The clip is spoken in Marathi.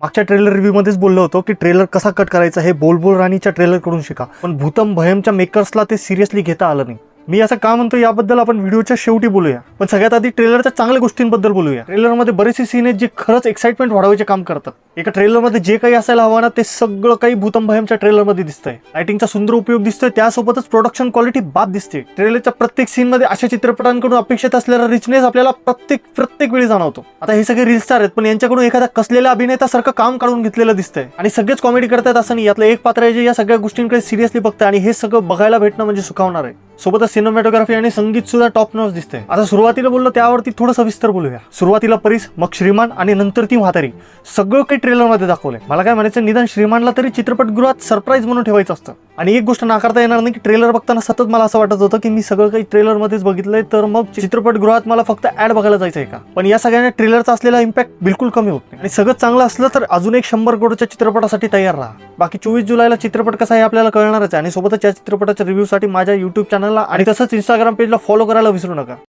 मागच्या ट्रेलर रिव्ह्यू मध्येच बोललो होतो की ट्रेलर कसा कट करायचा हे बोलबोल राणीच्या ट्रेलर कडून शिका, पण भूतम भयमच्या मेकर्सला ते सिरियसली घेता आलं नाही. मी असं का म्हणतो याबद्दल आपण व्हिडिओच्या शेवटी बोलूया, पण सगळ्यात आधी ट्रेलरच्या चांगल्या गोष्टींबद्दल बोलूया. ट्रेलरमध्ये बरेचसे सीन आहेत जे खरंच एक्साइटमेंट वाढवायचे काम करतात. एका ट्रेलरमध्ये जे काही असायला हवं ना ते सगळं काही भूतम भयमच्या ट्रेलरमध्ये दिसतंय. लाइटिंगचा सुंदर उपयोग दिसतोय, त्यासोबतच प्रोडक्शन क्वालिटी बाद दिसते. ट्रेलरच्या प्रत्येक सीनमध्ये अशा चित्रपटांकडून अपेक्षित असलेला रिचनेस आपल्याला प्रत्येक वेळी जाणवतो. आता हे सगळे रील स्टार आहेत, पण यांच्याकडून एखादा कसलेल्या अभिनेत्यासारखं काम काढून घेतलेलं दिसतंय आणि सगळेच कॉमेडी करतात असं नाही. यातलं एक पात्र आहे जे या सगळ्या गोष्टींकडे सिरियसली बघतंय आणि हे सगळं बघायला भेटणं म्हणजे सुखावणार आहे. सोबतच सिनेमॅटोग्राफी आणि संगीत सुद्धा टॉप नॉच दिसतंय. आता सुरुवातीला बोललो त्यावरती थोडं सविस्तर बोलूया. सुरुवातीला परीस, मग श्रीमान आणि नंतर ती म्हातारी, सगळं काही ट्रेलरमध्ये दाखवलंय. मला काय म्हणायचं, निदान श्रीमानला तरी चित्रपटगृहात सरप्राईज म्हणून ठेवायचं असतं. आणि एक गोष्ट नाकारता येणार नाही की ट्रेलर बघताना सतत मला असं वाटत होतं की मी सगळं काही ट्रेलरमध्येच बघितलंय, तर मग चित्रपटगृहात मला फक्त ऍड बघायला जायचंय का. पण या सगळ्यांना ट्रेलरचा असलेला इम्पॅक्ट बिलकुल कमी होत नाही. आणि सगळं चांगलं असलं तर अजून एक 100 करोडच्या चित्रपटासाठी तयार राहा. बाकी 24 जुलैला चित्रपट कसा आहे आपल्याला कळणारच आहे. आणि सोबतच या चित्रपटाच्या रिव्ह्यूसाठी माझ्या YouTube चॅनलला आणि तसंच Instagram पेजला फॉलो करायला विसरू नका.